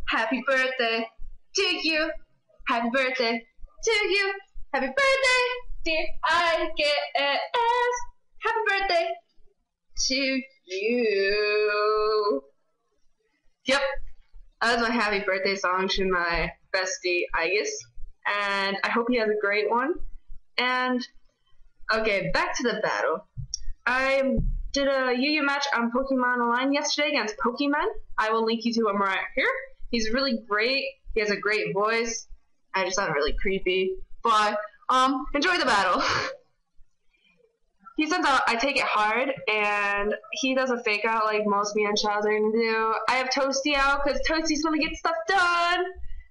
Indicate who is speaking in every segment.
Speaker 1: Happy birthday to you. Happy birthday to you. Happy birthday, dear Aigis. Happy birthday to you. Yep, that was my happy birthday song to my bestie Aigis, and I hope he has a great one. And okay, back to the battle. I did a UU match on Pokemon Online yesterday against Pokemon. I will link you to him right here. He's really great. He has a great voice. I just sound really creepy. But enjoy the battle. He says I take it hard, and he does a fake out like most me and Childs are gonna do. I have Toasty out because Toasty's gonna get stuff done.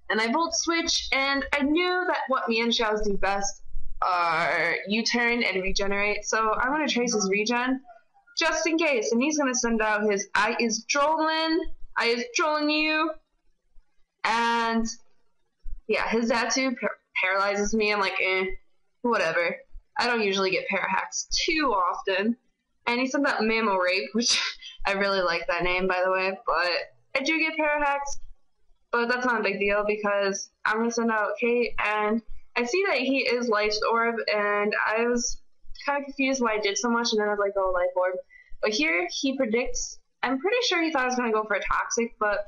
Speaker 1: And I volt switch, and I knew that what me and Childs do best are U-turn and regenerate. So I'm gonna trace his regen just in case. And he's gonna send out his I is trolling you. And yeah, his Xatu paralyzes me. I'm like, whatever. I don't usually get parahax too often. And he sent out Mammo Rape, which I really like that name, by the way. But I do get parahax, but that's not a big deal because I'm gonna send out Kate, and I see that he is Life's Orb, and I was kind of confused why I did so much, and then I was like, oh, Life Orb. But here he predicts. I'm pretty sure he thought I was gonna go for a Toxic, but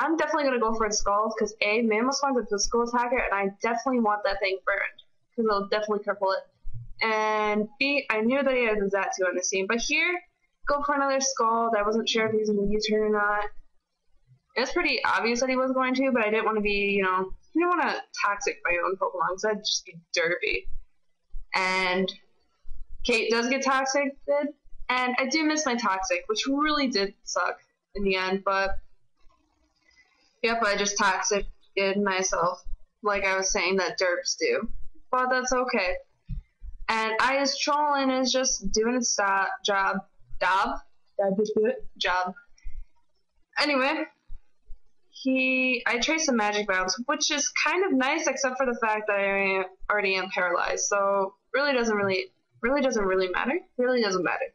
Speaker 1: I'm definitely going to go for a Skulls, because A, Mammo Spawn's a physical attacker, and I definitely want that thing burned, because it'll definitely cripple it. And B, I knew that he had a Xatu on the team, but here, go for another Scald. I wasn't sure if he was going to U-turn or not. It was pretty obvious that he was going to, but I didn't want to be, you know, I didn't want to Toxic my own Pokemon, because that'd just be derpy. And Kate does get Toxic, and I do miss my Toxic, which really did suck in the end, but yep, I just Toxic-ed myself, like I was saying that derps do. But that's okay. And I is trolling is just doing its job. Anyway, I traced some Magic Bounce, which is kind of nice, except for the fact that I already am paralyzed. So really doesn't matter. Really doesn't matter.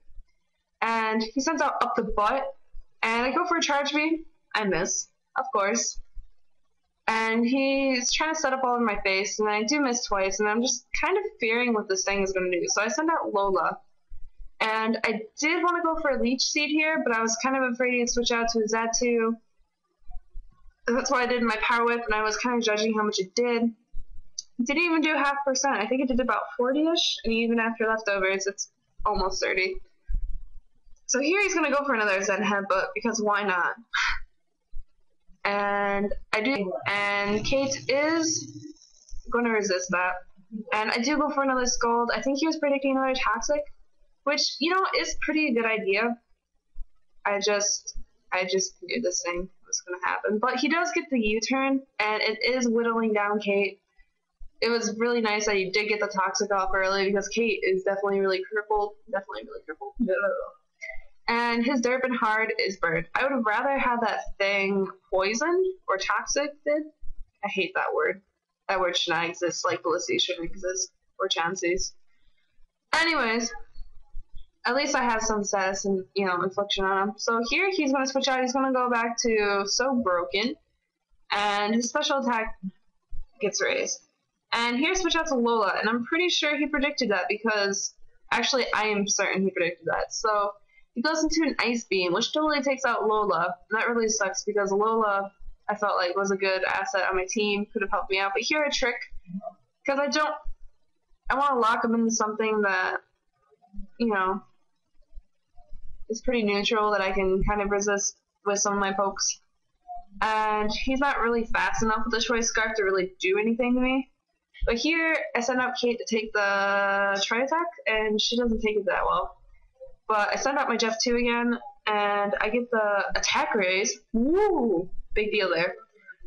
Speaker 1: And he sends out Up the Butt, and I go for a Charge Beam. I miss, of course. And he's trying to set up all in my face, and I do miss twice, and I'm just kind of fearing what this thing is going to do. So I send out Lola. And I did want to go for a Leech Seed here, but I was kind of afraid he'd switch out to a Xatu. That's why I did my Power Whip, and I was kind of judging how much it did. It didn't even do 0.5%. I think it did about 40-ish, and even after leftovers, it's almost 30. So here he's going to go for another Zen Headbutt, because why not? And I do, and Kate is going to resist that. And I do go for another Scald. I think he was predicting another Toxic, which, you know, is pretty a good idea. I just knew this thing was going to happen. But he does get the U-turn, and it is whittling down Kate. It was really nice that he did get the Toxic off early, because Kate is definitely really crippled. And his Derp and Hard is burned. I would have rather had that thing poisoned or toxic did. I hate that word. That word should not exist, like Felicity shouldn't exist, or Chances. Anyways, at least I have some status and, you know, infliction on him. So here he's going to switch out. He's going to go back to So Broken, and his special attack gets raised. And here switch out to Lola, and I'm pretty sure he predicted that, because actually I am certain he predicted that. So he goes into an Ice Beam, which totally takes out Lola. And that really sucks, because Lola, I felt like, was a good asset on my team, could have helped me out. But here a trick, because I want to lock him into something that, you know, is pretty neutral, that I can kind of resist with some of my pokes. And he's not really fast enough with the Choice Scarf to really do anything to me. But here, I send out Kate to take the Tri-Attack, and she doesn't take it that well. But I send out my Jeff 2 again, and I get the attack raise. Woo! Big deal there.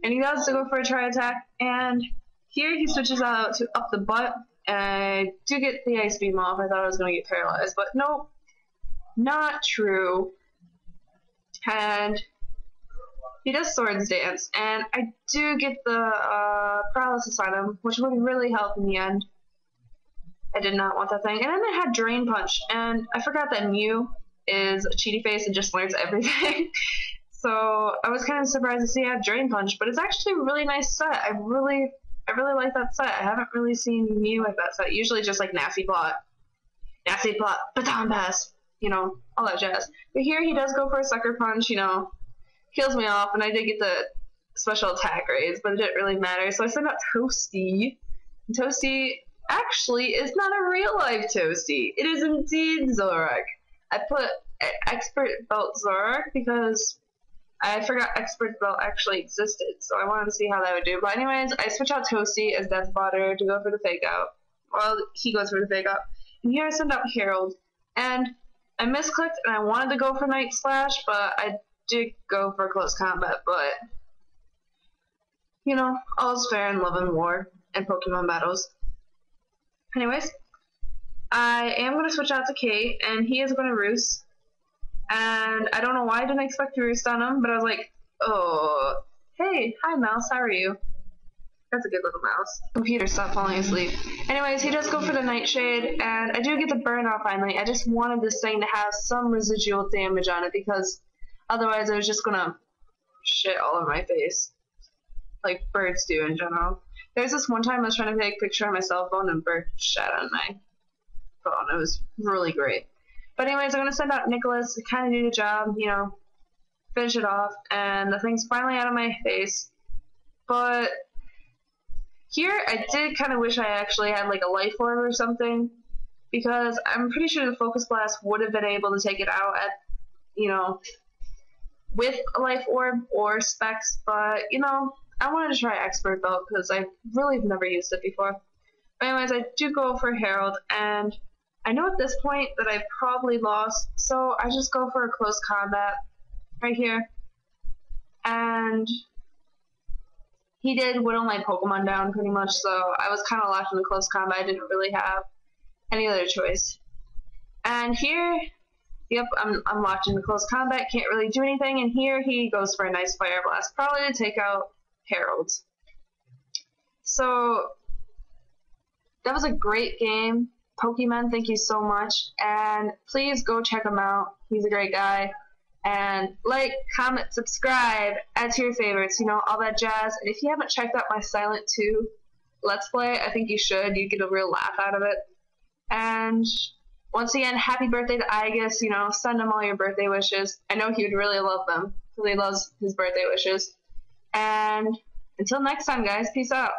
Speaker 1: And he does to go for a Tri-Attack, and here he switches out to Up the Butt, and I do get the Ice Beam off. I thought I was going to get paralyzed, but nope. Not true. And he does Swords Dance, and I do get the Paralysis on him, which would really help in the end. I did not want that thing. And then I had Drain Punch, and I forgot that Mew is a cheaty face and just learns everything. So I was kind of surprised to see I have Drain Punch, but it's actually a really nice set. I really like that set. I haven't really seen Mew like that set. Usually just like Nasty Plot, Baton Pass, you know, all that jazz. But here he does go for a Sucker Punch, you know, kills me off, and I did get the special attack raise, but it didn't really matter. So I sent out Toasty. And Toasty actually is not a real life Toasty. It is indeed Zorak. I put Expert Belt Zorak because I forgot Expert Belt actually existed, so I wanted to see how that would do. But anyways, I switch out Toasty as Death Fodder to go for the Fake Out. Well, he goes for the Fake Out. And here I send out Herald. And I misclicked and I wanted to go for Night Slash, but I did go for Close Combat. But, you know, all's fair in love and war and Pokemon battles. Anyways, I am going to switch out to Kate, and he is going to Roost. And I don't know why I didn't expect to Roost on him, but I was like, oh, hey, hi Mouse, how are you? That's a good little mouse. Computer, stop falling asleep. Anyways, he does go for the Nightshade, and I do get the Burn Off finally. I just wanted this thing to have some residual damage on it, because otherwise I was just gonna shit all over my face. Like birds do in general. There's this one time I was trying to take a picture on my cell phone and bird shat on my phone. It was really great. But anyways, I'm going to send out Nicholas to kind of do the job, you know, finish it off, and the thing's finally out of my face. But here, I did kind of wish I actually had, like, a Life Orb or something, because I'm pretty sure the Focus Blast would have been able to take it out at, you know, with a Life Orb or Specs, but, you know, I wanted to try Expert Belt, because I really have never used it before. But anyways, I do go for Herald, and I know at this point that I probably lost, so I just go for a Close Combat right here. And he did whittle my Pokemon down pretty much, so I was kind of locked in the Close Combat. I didn't really have any other choice. And here, yep, I'm locked in the Close Combat, can't really do anything, and here he goes for a nice Fire Blast, probably to take out Herald. So that was a great game. Pokemon, thank you so much, and please go check him out. He's a great guy. And like, comment, subscribe, add to your favorites, you know, all that jazz. And if you haven't checked out my Silent 2 Let's Play, I think you should. You get a real laugh out of it. And once again, happy birthday to Aigis. You know, send him all your birthday wishes. I know he would really love them, because he loves his birthday wishes. And until next time, guys, peace out.